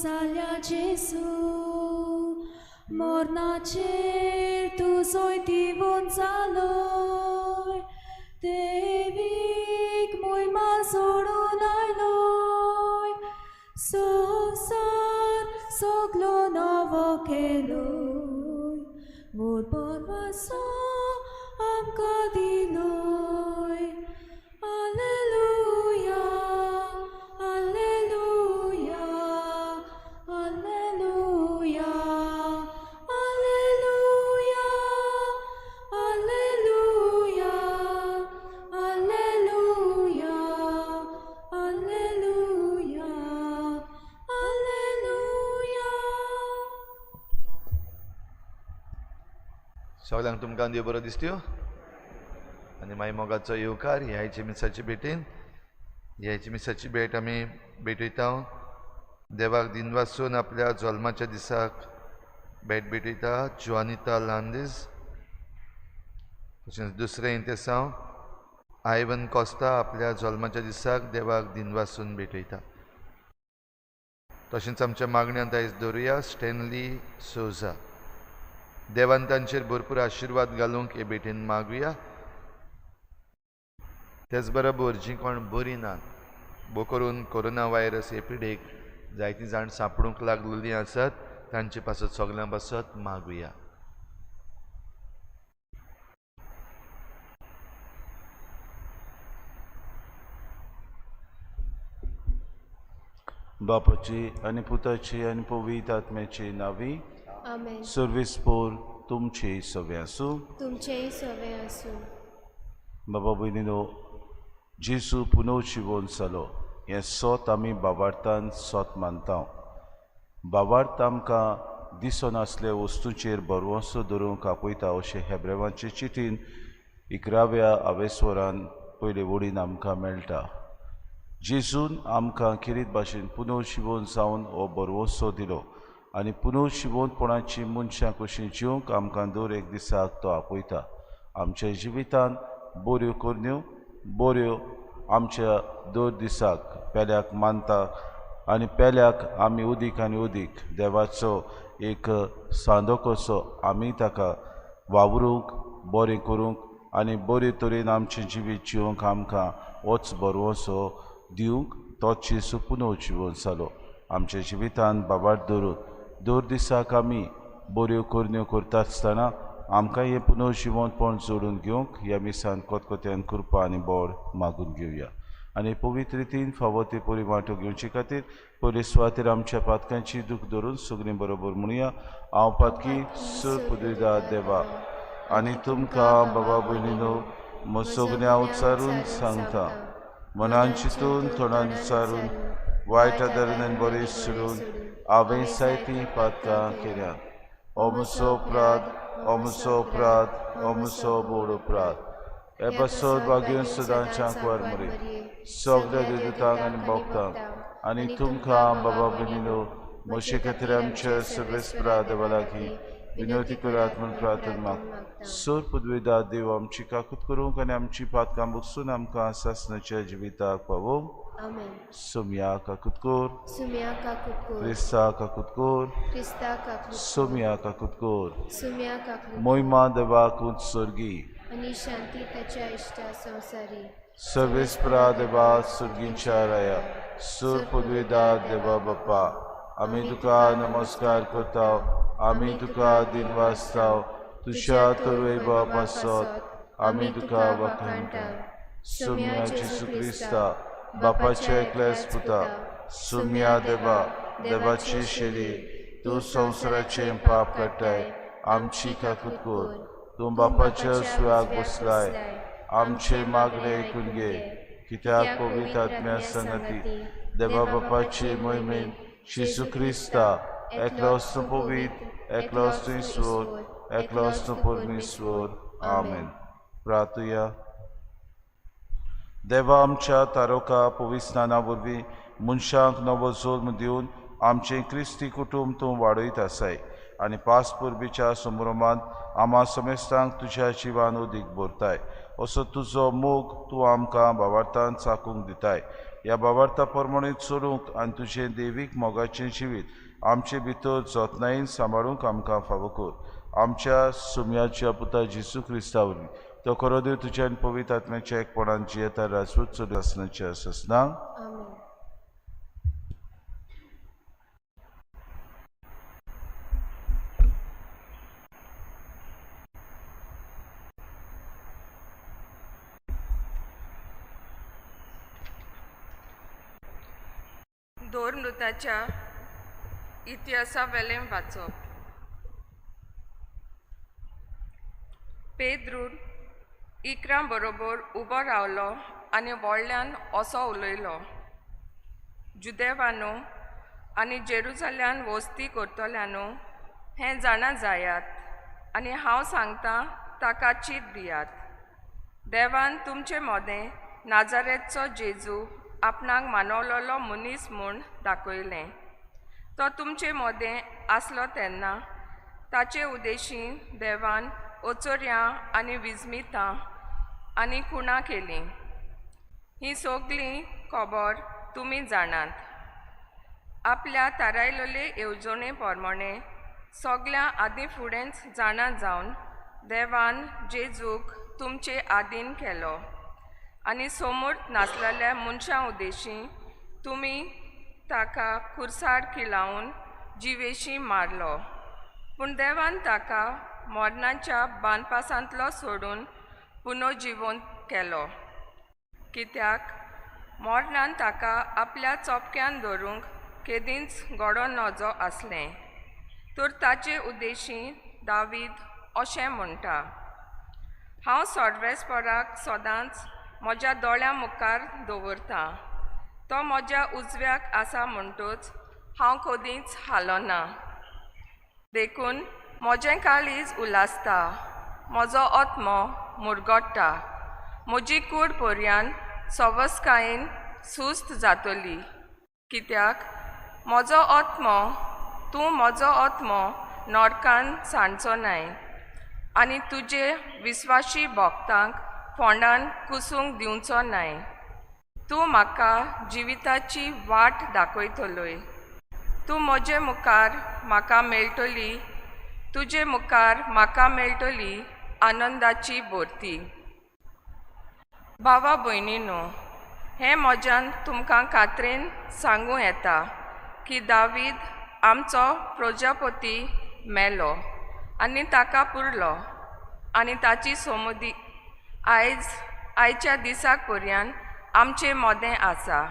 जाल्या जेसू मोरनाचेर तूं सोयतीवून जालोय देवीक मोहिमा सोडून आयलोय संवसार सगलो नवो केलोय मोर परवासो आमकां दिलोय Alleluia, Alleluia, Alleluia, Alleluia, Alleluia, Alleluia, Alleluia, Alleluia. सगळ्यांक तुमकां देव बरो दिसत्यो आनी मागीर मोगाचो येवकार ह्याची मिसाची भेटीन ह्याची मिसाची भेट आमी भेटयता देवाक दिनवासून आपल्या जल्माच्या दिसाक भेट भेटयता जुआनिता लांदीस तशेंच दुसरें इंतेसांव आयवन कॉस्ता आपल्या जल्माच्या दिसाक देवाक दिनवासून भेटयता तशेंच आमच्या मागण्यांत आयज दवरुया स्टॅनली सोजा देवान तांचेर भरपूर आशिर्वाद घालूंक हे भेटेन मागुया तेच बरोबर जीं कोण बरीं नात बो करून कोरोना व्हायरस हे पिडेक जायतीं जाण सांपडूंक लागलेलीं आसात तांचे पासत सगळ्यां पासत मागुया बापाची आनी पुताची आनी पवित्र आत्म्याची नावी आमेन. सर्वेस्पोर तुमची सवे आसूं तुमचेय सवे आसूं. बाबा भयणीनो जेजू पुनर्जीवन जालो हें सोत आमी बाबार्थान सोत मानता बाबार्थ आमकां दिसोन आसले वस्तूंचेर भरवंसो धरूंक आपयता अशें हेब्रेवांचे चिठीन 11व्या आवेस्वरान पयले वडीन आमकां मेळटा जेजून आमकां किरीत भाशेन पुनर्जीवन जावन हो भरवंसो दिलो आनी पुनर्जीवनपणाची मनशां कशीं जिवंक आमकां दर एक दिसाक तो आपयता आमच्या जिवितान बऱ्यो करण्यो बऱ्यो आमच्या दर दिसाक पेल्याक मानता आनी पेल्याक आमी उदीक आनी उदीक देवाचो एक सांदो कसो आमी ताका वावरूंक बरें करूंक आनी बरे तरेन आमचें जिवीत जिवंक आमकां होच भरवंसो दिवंक तोच जेजू पुनर्जीवन जालो आमच्या जिवितान बाबार्थ धरून दर दिसाक आमी बऱ्यो करण्यो करता आसतना आमकां हें पुनर्जीवनपण जोडून घेवंक ह्या मिसान कोतकोत्यान कृपा आनी बोड मागून घेवया आनी पवित्र रितीन फावो ते परी वांटो घेवचे खातीर पयले सुवातेर आमच्या पातकांची दूख धरून सगळीं बरोबर म्हणुया हांव पातकी सुर पुदिदा देवा आनी तुमकां बाबा भयणीनो म्हज्या सगळ्या उच्चारून सांगता मनान चिंतून तोंडान विचारून वायट आदारान बरें सोडून हांवें जायतीं पातकां केल्यात हो म्हजो अपराध हो म्हजो अपराध हो म्हजो बोड अपराध हे बसत वागून सदांच्या कुवार मरे सगळ्या देवतांक आनी भक्तांक आनी तुमकां बाबा भयणीनो म्हजे खातीर आमच्या सर्वेस्परा देवा लागीं विनवती करात म्हूण प्रार्थना माग सर पदवेदार देव आमची काकूत करूंक आनी आमची पातकां बसून आमकां सासणाच्या जिविताक पावोवंक सोम्या काकूत कोर क्रिस्ता काकूत कोर सोम्या काकूत कोर मोहिमा देवाक उत्सर्गी आनी शांती ताच्या इश्टा संवसारी सर्वेस्परा देवा सुर्गींच्या राया सुर पदवेदार देवा बाप्पा आमी तुका नमस्कार करता आमी तुका दिनवासता तुज्या तरुय बाप आसत आमी तुका वखणटा सोम्या जेजू क्रिस्ता बापाच्या एकल्याच पुता सोम्या देवा देवाची शेरी तूं संवसाराचें पाप काडटाय आमची काकूत कोर तूं बापाच्या सुवाक बसलाय आमचे मागणे ऐकून घे कित्याक पवित्र आत्म्या संगती देवा बापाची मोहिमेन जेजू क्रिस्ता एकलोच तूं पवित्र एकलोच तूं ईश्वर एकलोच तूं परमेश्वर आमेन प्रार्थुया देवा आमच्या तारोका पविस्नाना वरवीं मनशांक नवो जल्म दिवन आमचें क्रिस्ती कुटुंब तूं वाडयत आसाय आनी पास परबीच्या संभ्रमांत आम्हा समेस्तांक तुज्या जिवान उदीक भरताय असो तुजो मोग तूं आमकां भावार्थान चाकूंक दिताय ह्या बाबार्था प्रमाणे चलूंक आनी तुजें देवीक मोगाचें जिवीत आमचे भितर जतनायेन सांबाळूंक आमकां फावो कर। आमच्या सुमयाच्या पुता जेजू क्रिस्ता वरवीं तो खरो देव तुज्या आनी पवित्र आत्म्याच्या एकपणान जियेता राजपूत चलू आसनाच्या ससनां आमेन। दोरनृताच्या इतिहासा वेलें वाचप। पेद्रून इकरां बरोबर उबो रावलो आनी व्हडल्यान असो उलयलो, जुदेवानो आनी जेरुसल्यान वस्ती करतल्यांनो, हें जाणा जायात आनी हांव सांगतां ताका चीत दियात। देवान तुमचे मोदें नाजारेतचो जेजू आपणाक मानवलोलो मनीस म्हूण दाखयलें। तो तुमचे मोदें आसलो तेन्ना ताचे उदेशीं देवान ओचोऱ्यां आनी विजमितां आनी खुणां केलीं। ही सगळीं खबर तुमी जाणात। आपल्या थारायलेले येवजणे प्रमाणे सगळ्या आदीं फुडेंच जाणा जावन देवान जेजूक तुमचे आदीन केलो आनी समोर नासलेल्या मनशां उदेशीं तुमी ताका खुर्सार खिलावन जिवेशी मारलो। पूण देवान ताका मरणाच्या बानपासांतलो सोडून पुनर्जिवंत केलो, कित्याक मरणान ताका आपल्या चोपक्यान धरूंक केदींच गडो नजो आसलें। तर ताचे उदेशीं दावीद अशें म्हणटा, हांव सर्वेस्पराक सदांच म्हज्या दोळ्या मुखार दवरतां। तो म्हज्या उजव्याक आसा म्हणटूच हांव कदींच हालोना। देखून म्हजें काळीज उलासता, म्हजो आत्मो मुरगोडटा। म्हजी कूड पर्यान सवस्कायेन सुस्त जातली, कित्याक तूं म्हजो आत्मो नरकान सांडचो नाय आनी तुजे विस्वाशी भक्तांक फोंडान कुसूंक दिवचो नाय। तूं म्हाका जिविताची वाट दाखयतलोय। तूं म्हजे मुखार म्हाका मेळटली, तुजे मुखार म्हाका मेळटली आनंदाची भरती। भावा भयणीनो, हें म्हज्यान तुमकां खात्रेन सांगूं येता की दावीद आमचो प्रजापती मेलो आनी ताका पुरलो आनी ताची सोमोदी आयच्या दिसाक पर्यान आमचे मोदें आसा।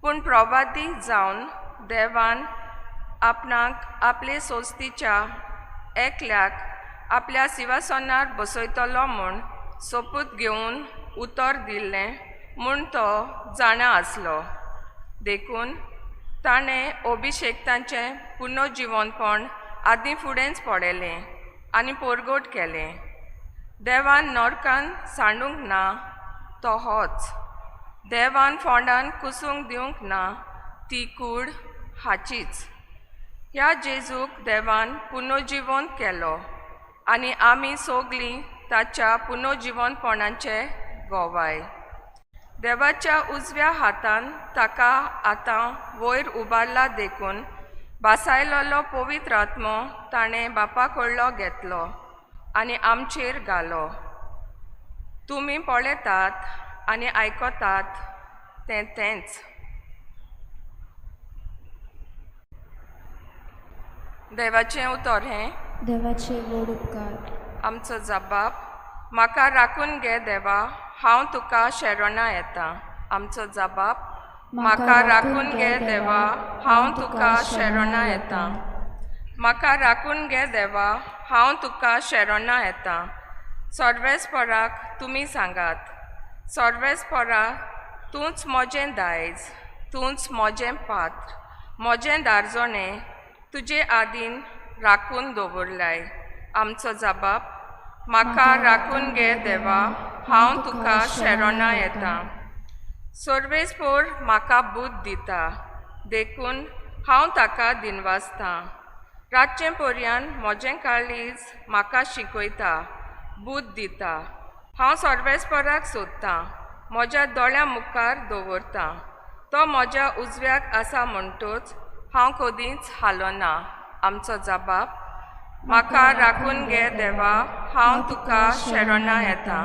पूण प्रवादी जावन देवान आपणाक आपले सोस्तीच्या एकल्याक आपल्या सिंहासनार बसयतलो म्हूण सोपूत घेवन उतर दिल्लें म्हूण तो जाणा आसलो। देखून ताणें अभिशेक्तांचें पुनर्जिवनपण आदीं फुडेंच पडयलें आनी परगट केलें। देवान नरकान सांडूंक ना तो होच, देवान फोंडान कुसूंक दिवंक ना ती कूड हाचीच। ह्या जेजूक देवान पुनर्जिवंत केलो आनी आमी सगळीं ताच्या पुनर्जिवनपणाचे गोवाय। देवाच्या उजव्या हातान ताका आतां वयर उबारला, देखून बासायलोलो पवित्र आत्मो ताणें बापा कडलो घेतलो आनी आमचेर घालो। तुमी पळयतात आनी आयकतात तेंच। देवाचें उतर हें, देवाचे व्हड उपकार। आमचो जबाब, म्हाका राखून घे देवा, हांव तुका शरणा येता। आमचो जबाब, म्हाका राखून घे देवा, हांव तुका शरणा येता। म्हाका राखून घे देवा, हांव तुका शरणा येता। सर्वेस्पराक तुमी सांगात, सर्वेस्परा तूंच म्हजें दायज, तूंच म्हजें पात्र, म्हजें दारजोणें तुजे आदीन राखून दवरलाय। आमचो जबाब, म्हाका राखून घे देवा, हांव तुका शरणा येता। सर्वेस्पर म्हाका बूद दिता, देखून हांव ताका दिनवासतां। रातचें पर्यान म्हजें काळीज म्हाका शिकयता, बूद दिता। हांव सर्वेस्पराक सोदतां, म्हज्या दोळ्या मुखार दवरता. तो म्हज्या उजव्याक आसा म्हणटूच हांव कदींच हालोना. आमचो जबाब: म्हाका राखून घे देवा, हांव तुका शरणा येता.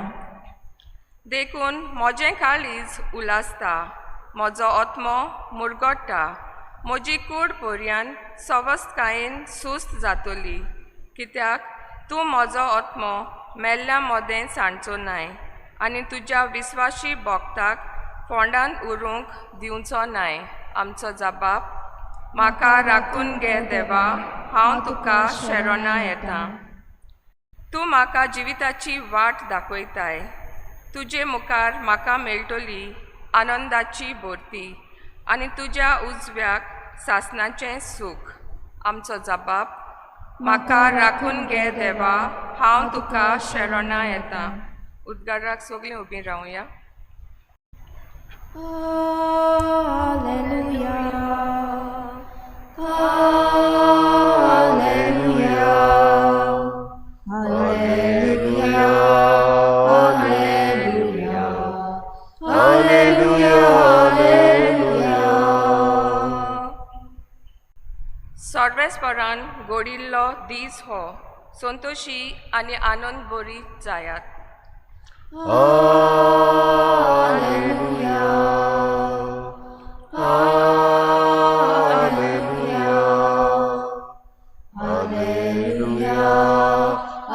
देखून म्हजें काळीज उलासता, म्हजो आत्मो मुरगोडटा. म्हजी कूड पर्यान सवस्तकायेन सुस्त जातली, कित्याक तूं म्हजो आत्मो मेल्ल्या मोदें सांडचो नाय आनी तुज्या विस्वाशी भोगताक फोंडान उरूंक दिवचो नाय. आमचो जबाब: म्हाका राखून घे देवा, हांव तुका शरणा येता. तूं म्हाका जिविताची वाट दाखयताय. तुजे मुखार म्हाका मेळटली आनंदाची भरती आनी तुज्या उजव्याक सासणाचें सूख. आमचो जबाब: म्हाका राखून घे देवा, हांव तुका शरणा येता. उद्गाराक सगळीं उबीं रावया. Alleluia. Alleluia. Alleluia. Alleluia. Alleluia. Alleluia. सर्वेस्परान घोडिल्लो दीस हो संतोशी आनी आनंद भरी जायात. Alleluia. Alleluia. Alleluia.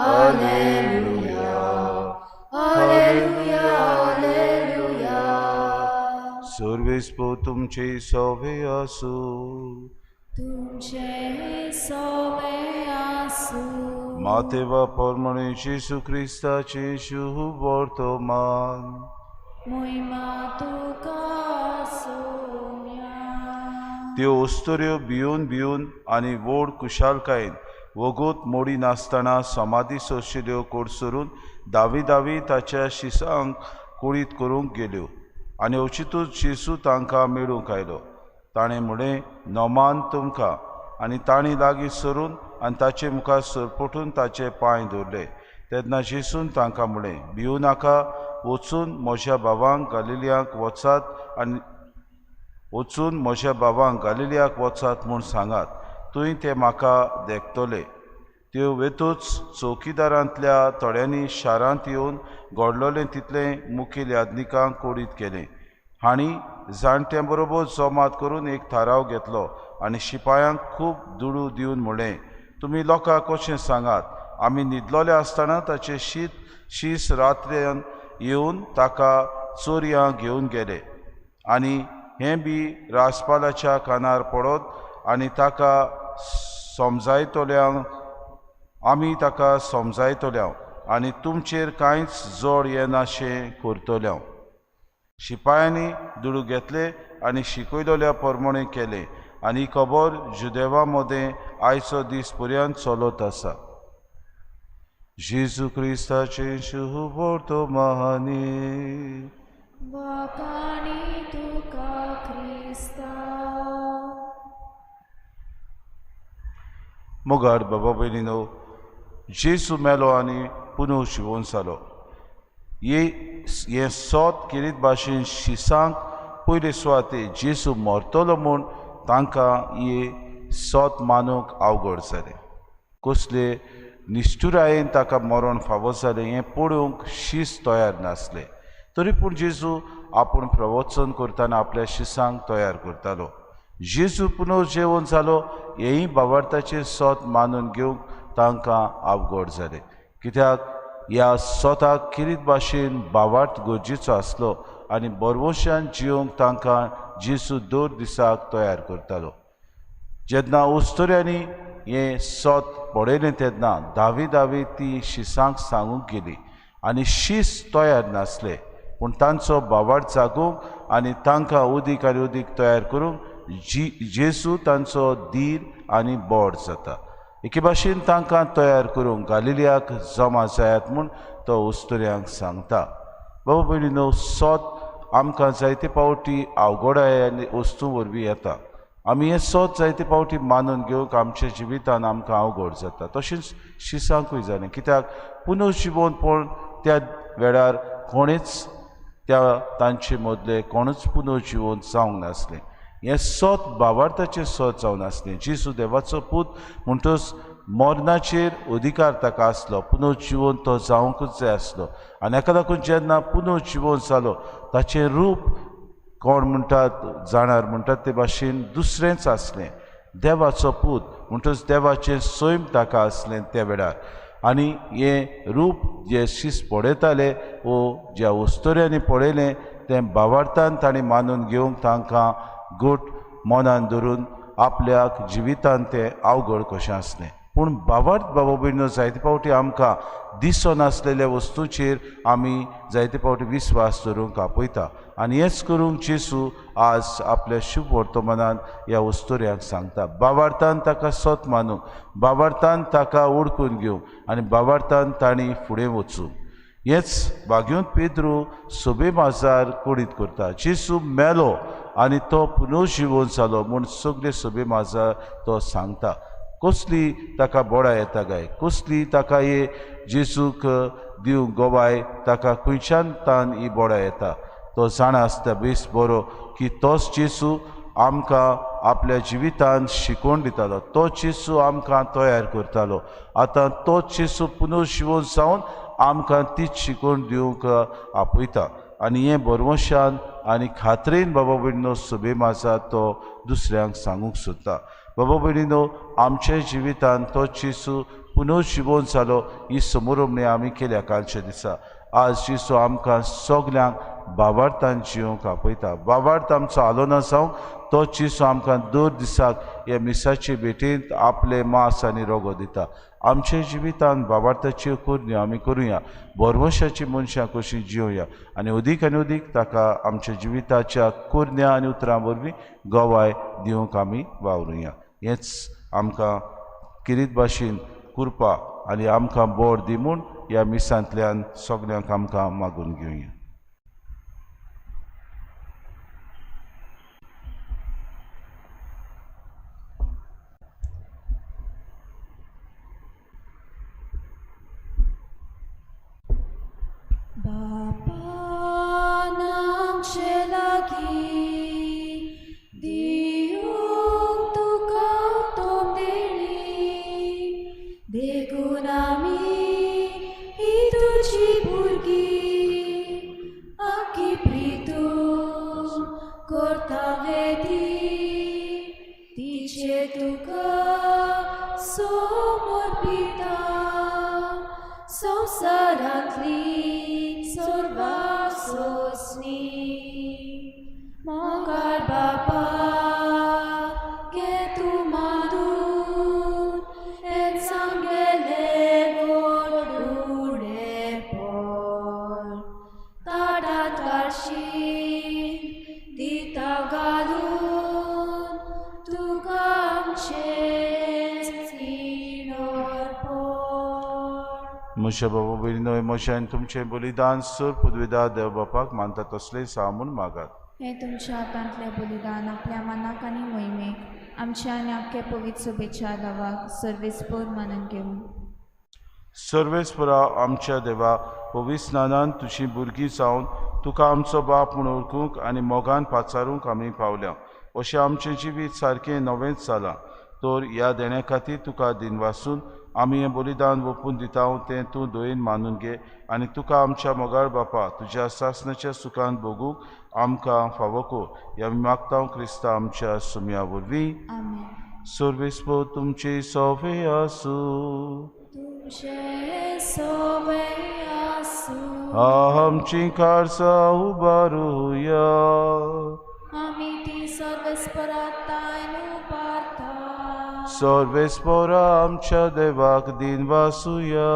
Alleluia. Alleluia. Alleluia. सर्वेस्पो तुमचे सवे आसू. तुमचे सवे आसू. मातेवा परमणे जेसू ख्रिस्ताचे शुभ वर्तमान. मोहिमा तुका सोम्या. त्यो ओस्तोऱ्यो भिवन भिवन आनी व्हड कुशालकायेन वगोत मोडी नासतना समाधी सोशिल्ल्यो कोडसरून दावी दावी ताच्या शिसांक कुळीत करूंक गेल्यो आनी अचितूच जेसू तांकां मेळूंक आयलो. ताणें म्हणलें, नोमान तुमकां. आनी तांणी लागीं सरून आनी ताचे मुखार सरपटून ताचे पांय दवरले. तेन्ना जेसून तांकां म्हणलें, भिवू नाका. वचून म्हज्या भावांक गालिलियाक वचात म्हूण सांगात. थंय ते म्हाका देखतले. त्यो वेतूच चौकीदारांतल्या थोड्यांनी शारांत येवन घडलोलें तितलें मुखेल याजनिकांक कोडीत केलें. हांणी जाणट्यां बरोबर जमात करून एक थाराव घेतलो आनी शिपायांक खूब दुडू दिवन म्हणलें, तुमी लोकांक कशें सांगात. आमी न्हिदलोले आसतना ताचे शीस रात्र्यान येवन ताका चोरयां घेवन गेले आनी हें बी राजपालाच्या कानार पडत आनी आमी ताका समजायतल्यांव आनी तुमचेर कांयच जोड येनाशें करतल्यांव. शिपायांनी दुडू घेतले आनी शिकयलोल्या प्रमाणे केलें आनी ही खबर जुदेवा मदें आयचो दीस पर्यंत चलत आसा. जेजू क्रिस्ताचे शुभ वर्तमानी. वाकाणी तुका ख्रिस्ता. मोगार बाबा भयणीनो, जेसू मेलो आनी पुनू जिवून जालो. हे सोत किरीत भाशेन शिसांक पयले सुवाते जेसू मरतलो म्हूण तांकां हे सोत मानूंक अवघड जालें. कसले निश्ठुरायेन ताका मरण फावो जालें हें पळोवंक शीस तयार नासले. तरी पूण जेजू आपूण प्रवचन करतना आपल्या शिसांक तयार करतालो. जेजू पुनर्जेवण जालो हेंय भावार्थाचें सोत मानून घेवंक तांकां अवघड जालें. कित्याक ह्या सोताक किरीत भाशेन भावार्थ गरजेचो आसलो आनी बरवशान जिवंक तांकां जेजू दर दिसाक तयार करतालो. जेन्ना उस्तोऱ्यांनी हें सोत पळयलें तेन्ना दावी ती शिसांक सांगूंक गेली आनी शीस तयार नासले. पूण तांचो भावार्थ जागोवंक आनी तांकां उदीक तयार करूंक जेजू तांचो धीर आनी बोड जाता. एके भाशेन तांकां तयार करूंक गालिलियाक जमा जायात म्हूण तो उस्तोऱ्यांक सांगता. बाबा भयणीनो, सोत आमकां जायते पावटी अवघडाय आनी वस्तू वरवीं येता. आमी हें सोत जायते पावटी मानून घेवंक आमच्या जिवितान आमकां अवघड जाता. तशेंच शिसांकूय जालें. कित्याक पुनर्जिवन पण त्या वेळार कोणेच तांचे मदले कोणूच पुनर्जिवन जावंक नासलें. हें सोत भावार्थाचें सोत जावन आसलें. जेजू देवाचो पूत म्हणटच मरणाचेर अधिकार ताका आसलो, पुनर्जिवन तो जावंकूच जाय आसलो. आनी हाका लागून जेन्ना पुनर्जिवन जालो ताचें रूप कोण म्हणटात जाणार म्हणटात ते भाशेन दुसरेंच आसलें. देवाचो पूत म्हणटच देवाचें सैम ताका आसलें त्या वेळार. आनी हें रूप जे शीस पळयताले वो ज्या वस्तोऱ्यांनी पळयलें तें भावार्थान ताणें मानून घेवंक तांकां घट मनान धरून आपल्याक जिवितांत तें अवघड कशें आसलें. पूण भावार्थ बाबा भयणीनो, जायते फावटी आमकां दिसनासलेल्या वस्तूंचेर आमी जायते फावटी विस्वास धरूंक आपयता. आनी हेंच करूंक जेजू आज आपल्या शुभ वर्तमानान ह्या वस्तोऱ्यांक सांगता. भावार्थान ताका सोत मानूंक, भावार्थान ताका ओळखून घेवंक आनी भावार्थान तांणी फुडें वचूंक. हेंच भाग्योंत पेद्रू सोबे माजार कोडीत करता. जेजू मेलो आनी तो पुनर्जिवन जालो म्हूण सगळे सोबे माजार तो सांगता. कसली ताका बोडा येता गाय, कसली ताका हे जेजूक दिवंक गोवाय ताका खंयच्यान तान ही बोडा येता. तो जाणा आसता बेस बरो की तोच जेजू आमकां आपल्या जिवितांत शिकोवन दितालो, तो जेजू आमकां तयार करतालो. आतां तोच जेजू पुनर्जिवन जावन आमकां तीच शिकोवन दिवंक आपयता. आनी हें बरवशान आनी खात्रेन बाबा भयणीनो सोबे माजार तो दुसऱ्यांक सांगूंक सोदता. बाबा भयणीनो, आमच्या जिवितांत तो जेजू पुनर्जिवन जालो ही समोरमणी आमी केल्या कालच्या दिसा. आज जेजू आमकां सगल्यांक भावार्थान जिवंक आपयता. भावार्थ आमचो आलोना जावंक तो जेजू आमकां दर दिसाक ह्या मिसाचे भेटेंत आपले मांस आनी रोगो दिता. आमच्या जिवितांत भावार्थाच्यो कुरण्यो आमी करुया, बरवशाची मनशां कशीं जिवया आनी अदीक ताका आमच्या जिविताच्या कुरण्या आनी उतरां वरवीं गोवाय दिवंक आमी वावरुया. हेंच आमकां किरीत भाशेन कुरपा आनी आमकां बोर दी म्हूण ह्या मिसांतल्यान सगल्यांक आमकां मागून घेवया. म्हज्या बाबा भयणीनो, म्हज्यान तुमचें बलिदान सर पदवीदार देव बापाक मानता तसलें सा म्हूण मागात. हे तुमच्या हातांतलें बलिदान आपल्या मनाक आनी मोहिमेक आमच्या आनी आख्खे पवित्र सोबेच्या देवाक सर्वेस्पर मानून घेवन. सर्वेस्परा आमच्या देवा, पवित्र स्नानान तुजी भुरगीं जावन तुका आमचो बाप म्हूण ओळखूंक आनी मोगान पाचारूंक आमी पावल्या. अशें आमचें जिवीत सारकें नवेंच जालां. तर ह्या देण्या खातीर तुका दिनवासून आमी हें बलिदान ओपून दिता तें तूं दोयेन मानून घे आनी तुका आमच्या मोगाळ बापा तुज्या सासणाच्या सुखांत भोगूंक आमकां फावो कर. ह्या मागता क्रिस्ता आमच्या सुम्या वरवीं. सर्वेस्पर तुमचे सोवे आसूं, आमची कारसां उबारुया. आमी ती सर्वेस्परातान उबारता. सर्वेस्परा आमच्या देवाक दिनवासुया.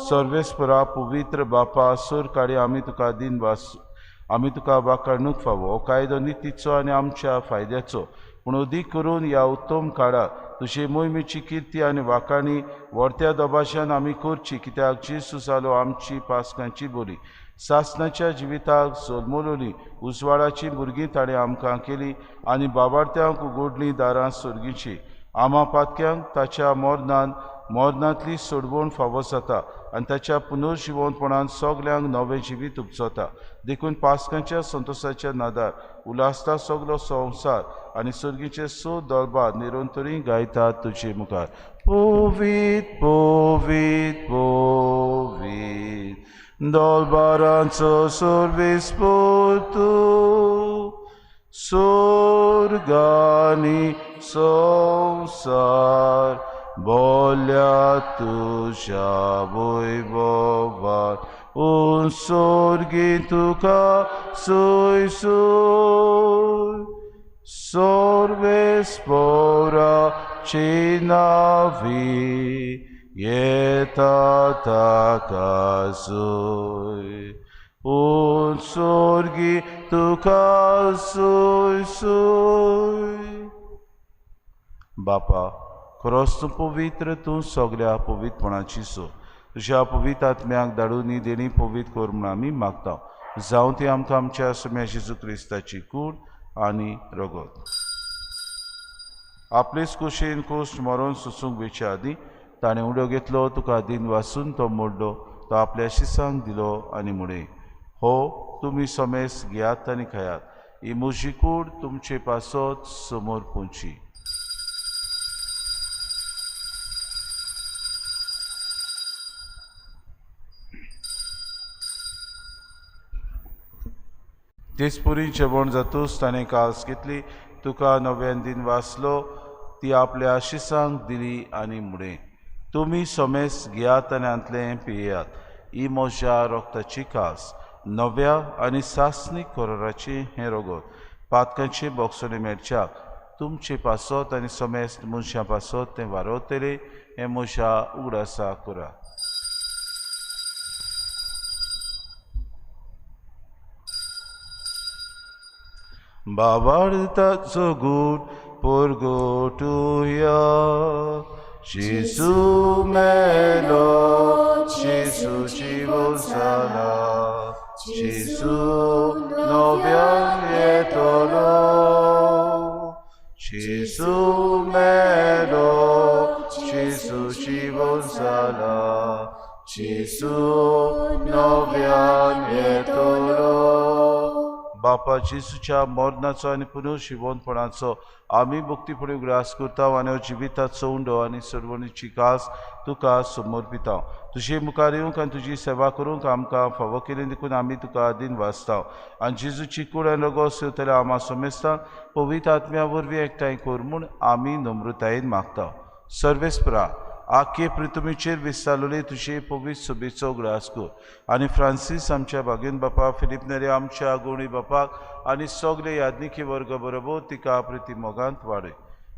सर्वेस्परा पवित्र बापा, सर काडी आमी तुका दिनवासू, आमी तुका वाकडणूक फावो. हो कायदो नितीचो आनी आमच्या फायद्याचो. पूण अदीक करून ह्या उत्तम काळात तुजे मोहिमेची किर्ती आनी वाकाणी व्हरत्या दोबाशान आमी करची, कित्याक जेजू जालो आमची पासकांची बोली. सासणाच्या जिविताक सोलमोलोली उजवाडाची भुरगीं ताणें आमकां केली आनी बाबार्थ्यांक उगडलीं दारां सुर्गीची. आमा पातक्यांक ताच्या मोरनान मोरनांतली सोडवण फावो जाता आनी ताच्या पुनर्जिवंतपणान सगल्यांक नवें जिवीत उपजता. देखून पास्कांच्या संतोशाच्या नादार उलासता सगलो संवसार आनी सर्गीचे सो दरबार निरंतरी गायतात तुजे मुखार. पोवीत पोवीत पोवीत दरबारांचो सर्वेस्पर तूं, स्वर्गानी संवसार बोल्या तुझ्या वैभवान. उत्सर्गी तुका सोय सोय सर्वेस्पराची नावी येता ताका सोय. उत्सर्गी तुका सोय सोय. बापा खरोच तूं पवित्र, तूं सगल्या पवित्रपणाची सो. तुज्या पवित्र आत्म्याक धाडून ही देणी पवित्र कर म्हूण आमी मागता. जावं ती आमकां आमच्या सुम्या जेजू क्रिस्ताची कूड आनी रगत. आपलेच कुशीन कुश्ट मरून सुसूंक वयच्या आदीं ताणें उडो घेतलो, तुका दिन वाचून तो मोडलो, तो आपल्या शिसांक दिलो आनी म्हणे, हो तुमी समेस घेयात आनी खायात. ही म्हजी कूड तुमचे पासत समोर पोंची. तेचपुरी जेवण जातूच ताणें कास घेतली, तुका नव्यान दिन वाचलो, ती आपल्या शिसांक दिली आनी म्हणे, तुमी समेस घेयात आनी हांतलें पियेयात. ही म्हज्या रोगताची कास, नव्या आनी सासणीक कराराची हें रगत. पातकांचे बोगसोले मेळच्याक तुमचे पासत आनी समेस्त मनशां पासत तें वारवतले, हें म्हज्या उगडासा करा. बाबार्ताचो गूट परगोटुया. जेजू मेलो, जेजू जिवंत जाला, जेजू नव्यान येतलो. जेजू मेलो, जेजू जिवंत जाला, जेजू नव्यान येतलो. बापा जेजूच्या मरणाचो आनी पुनर्जिवंतपणाचो आमी भक्तीपणे उगडास करता आनी जिविताचो उंडो आनी सर्वणीची कास तुका समर्पिता. तुजे मुखार येवंक आनी तुजी सेवा करूंक आमकां फावो केली, देखून आमी तुका आदीन वाचता आनी जेजूची कूड आनी रगत सेवतल्या आमा समेस्तां पवित्र आत्म्या वरवीं एकठांय कर म्हूण आमी नम्रतायेन मागता. सर्वेस्परा आख्खे पृथ्वीचेर विस्तारलेले तुजे पवित्र सभेचो उगडास कर आनी फ्रांसीस आमच्या भागेन बापा, फिलिप नेरे आमच्या गोणी बापाक आनी सगळे याज्ञिकी वर्ग बरोबर तिका प्रिती मोगांत वाडय.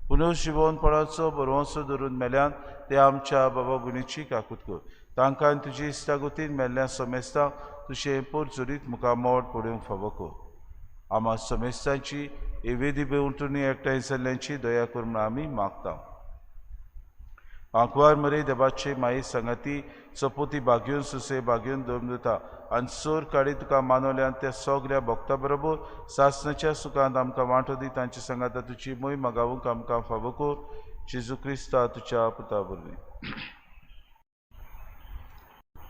पुनर्जिवंतपणाचो बरोवंसो धरून मेल्यान ते आमच्या बाबा भयणीची काकूट कर. तांकां तुजी इश्टागतीन मेल्ल्या समेस्तांक तुजें परजुरीत मुखामोड पडूंक फावो कर. आमा समेस्तांची एवेदी बेवंटुनी एकठांय जाल्ल्यांची दया कर म्हूण आमी मागता. आंकवार मरे देवाचे माई संगती चपोती बागेवन सुसे बागेवन दवरता आनी सोर काडी तुका मानवल्यान त्या सगल्या भक्ता बरोबर सासणाच्या सुखांत आमकां वांटो दी. तांचे सांगात तुजी मोय मागावूंक आमकां फावो कर. जेजू क्रिस्ता तुज्या पुता वरवीं.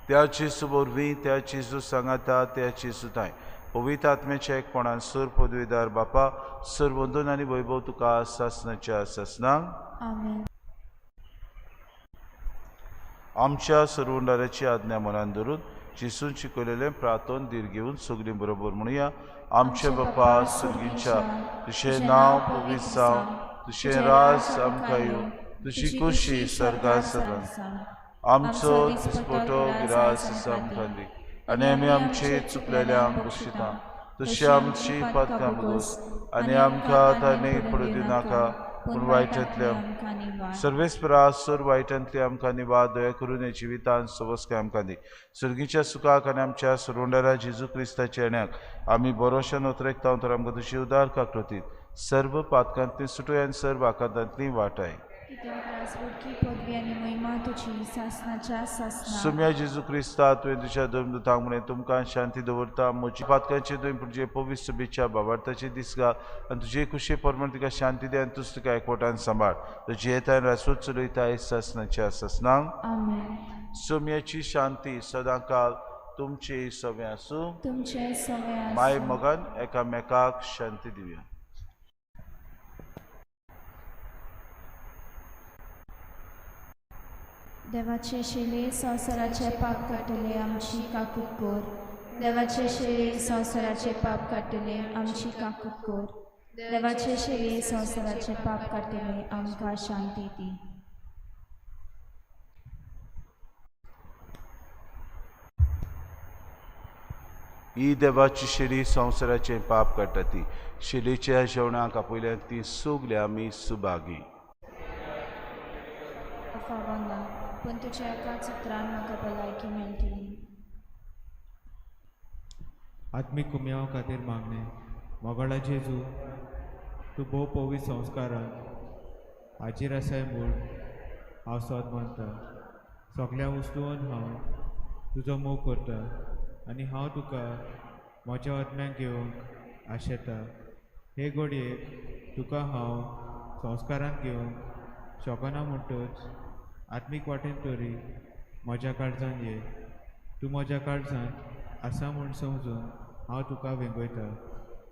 त्या जेजू वरवीं, त्या जेजू सांगाता, त्या जेजू ताय पवित्र आत्म्याच्या एकपणान सर पदवीदार बापा, सर वंदन आनी वैभव तुका सासणाच्या सासणांक. आमेन. आमच्या सर्वंडाऱ्याची आज्ञा मनान धरून जेजून शिकयलेलें प्रार्थन धीर घेवन सगळीं बरोबर म्हणुया. आमचे बापा सुर्गीच्या, तुजें नांव पवित्र जावं, तुजें राज आमकां येवं, तुजी खुशी स्वर्गांत जाता. आमचो दिसपटो गिरास आमकां दी आनी आमी आमचे चुकलेल्यांक बक्षिता, तशी आमची पातकां बगोस आनी आमकां ताणें पडूं दिनाका, पूण वायटांतल्यान सर्वेस्परा सर वायटांतली आमकां निवाद दया करून हे जिवितांत सवस्काय आमकां दी. सर्गीच्या सुखाक आनी आमच्या सुरवंडारा जेजू क्रिस्ताच्या येण्याक आमी बरोशान उतरेकता तर आमकां तुजी उदार काकृतीत सर्व पातकांतली सुटोय आनी सर्व आकांतांतली वाटाय. कित्याक राजवडकी पदवी आनी महिमा तुजी सासनाच्या सासना सुम्या जेजू क्रिस्ता तुवें तुज्या दोन दुतांक म्हणे तुमकां शांती दवरता म्हजी पातकांचे तुवें तुजे पवित्र शुभेच्छा बाबार्थाचे दीस घाल आनी तुजे कुशे परमण तिका शांती दे आनी तुज तिका एकवटान सांबाळ तुजी येताय रासोद चलयता आयज सासनाच्या सासनांक आमेन. सुम्याची शांती सदांकाल तुमचे सगळे आसूं तुमचे सगळे माय मगन एकामेकाक शांती दिवया. देवाचे शेळे संवसाराचे पाप काडटले आमची काकूट कोर. देवाचे शेळे संवसाराचे पाप काडटले आमची काकूट कोर. देवाचे शेळे संवसाराचे पाप काडटले आमकां शांती दी. ही देवाची शिडी संवसाराचे पाप काडटा ती शिडीच्या जेवणाक आपयल्यान ती सुगले आमी सुभागी. फावना पूण तुज्या एकाच उतरान म्हाका भलायकी मेळटली. आत्मीक कुम्याव खातीर मागणे मोगळा जेजू तूं भोव पवित्र संस्कारान हाजीर आसाय म्हूण हांव सोद मानता. सगळ्या वस्तूंत हांव तुजो मोग करता आनी हांव तुका म्हज्या आत्म्याक घेवंक आशेता. हे घडयेक तुका हांव संस्कारांत घेवंक शकना म्हणटच आत्मीक वाटेन तरी म्हज्या काळजांत ये. तूं म्हज्या काळजांत आसा म्हूण समजून हांव तुका वेंगयता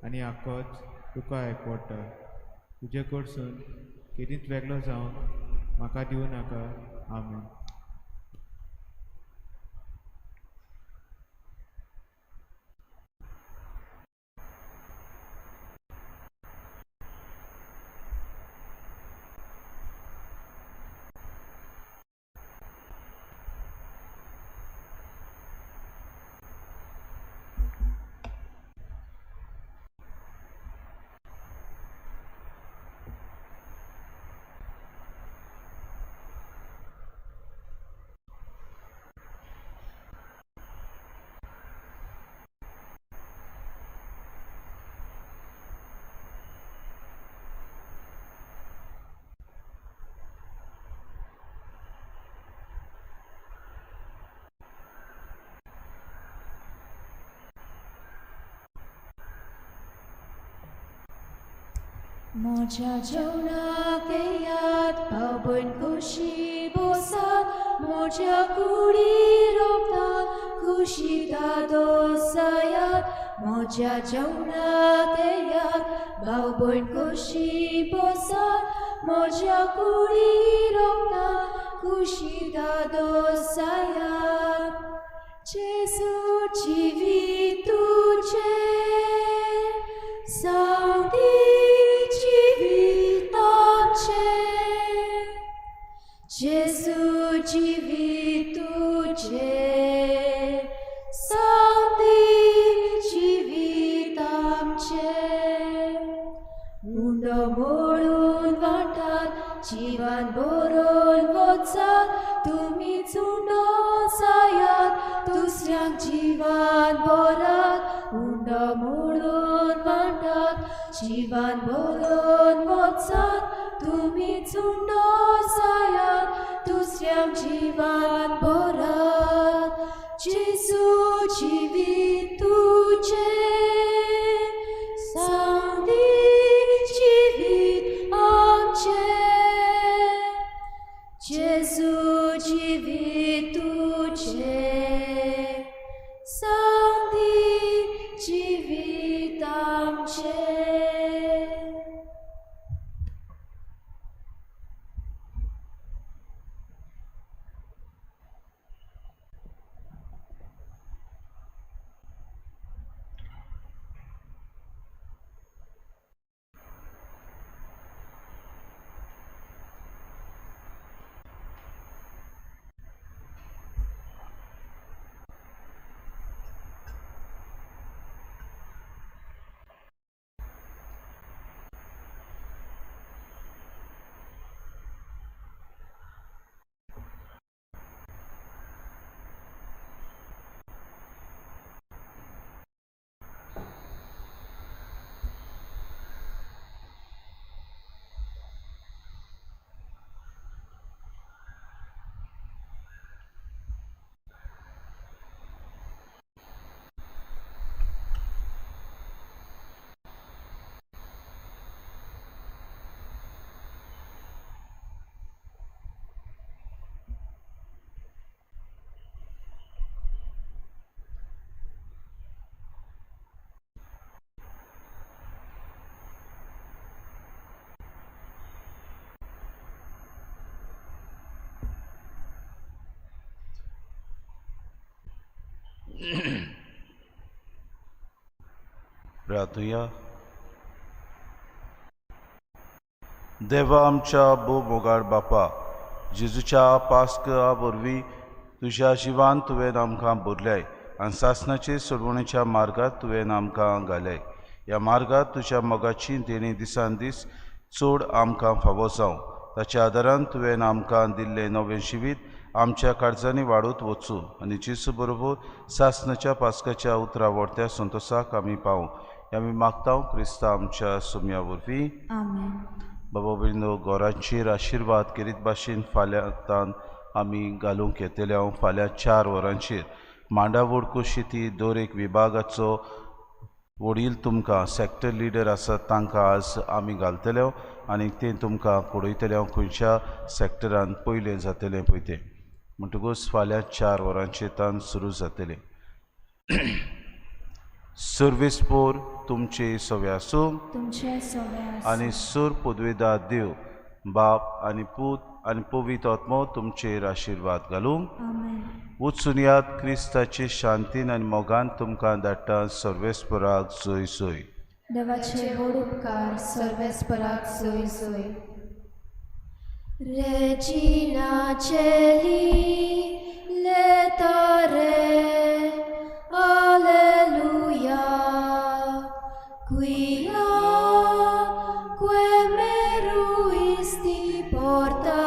आनी आख्खोच तुका एकवडटा. तुजे कडसून केदींच वेगळो जावंक म्हाका दिवं नाका. आमेन. म्हज्या जेवणाक येयात भाव भयण खुशी बसात. म्हज्या कुडी रोपतात खुशी दादोसायात. म्हज्या जेवणाक येयात भाव भयण खुशी बसात. म्हज्या कुडी रोपतात खुशी दादोसायात. जेजू जिवीत तुजें सांगती Gesù civituce, sancti civitamce. Undo मोडून वाटात जीवन बरोवन वचत. तुमीच उंडो सायात दुसऱ्यांक जीवन बरात. उंडो मोडून वाटात जीवन बरोवन वचत. तुमीच उंडो सायात दुसऱ्यांक जीवन बरात. जेजू जिवीत तुजें सांगती जिवीत आमचें. जेजू जिवीत तुजें सांगती जिवीत आमचें. प्रार्थूया. देवा आमच्या बो मोगाळ बापा, जेजूच्या पास्का वरवीं तुज्या जिवान तुवें आमकां भरल्याय आनी सासणाचे सोडवणेच्या मार्गात तुवें आमकां घाल्याय. ह्या मार्गात तुज्या मोगाची देणी दिसान दीस चड आमकां फावो जावं. ताच्या आदारान तुवें आमकां दिल्लें नवें जिवीत आमच्या काळजांनी वाडूत वचूं आनी जेजू बरोबर सासणाच्या पास्काच्या उतरा व्हरत्या संतोशाक आमी पावूं. आमी मागता क्रिस्ता आमच्या सुम्या वरवीं. आमेन. बाबा भयणो, घोरांचेर आशिर्वाद करीत भाशेन फाल्यांतान आमी घालूंक येतल्या. फाल्यां 4 वरांचेर मांडावळ कुशीती दर एक विभागाचो वडील तुमकां सॅक्टर लिडर आसात तांकां आज आमी घालतले आनी तें तुमकां पळयतले खंयच्या सॅक्टरान पयलें जातलें पळय तें. म्हणटकूच फाल्यां 4 वरांचेर तान सुरू जातलें. सर्वेस्पोर तुमचे सवे आसूं तुमचे सवे आसूं. आनी सूर पदवेदार देव बाप आनी पूत आनी पवित्र आत्मो तुमचेर आशिर्वाद घालूं. आमेन. वचून याद क्रिस्ताचे शांतीन आनी मोगान तुमकां धाडटा. सर्वेस्पराक जय जय. देवाचे व्हड उपकार सर्वेस्पराक जय जय. Regina Celi letare, alleluia, quia quem meruisti porta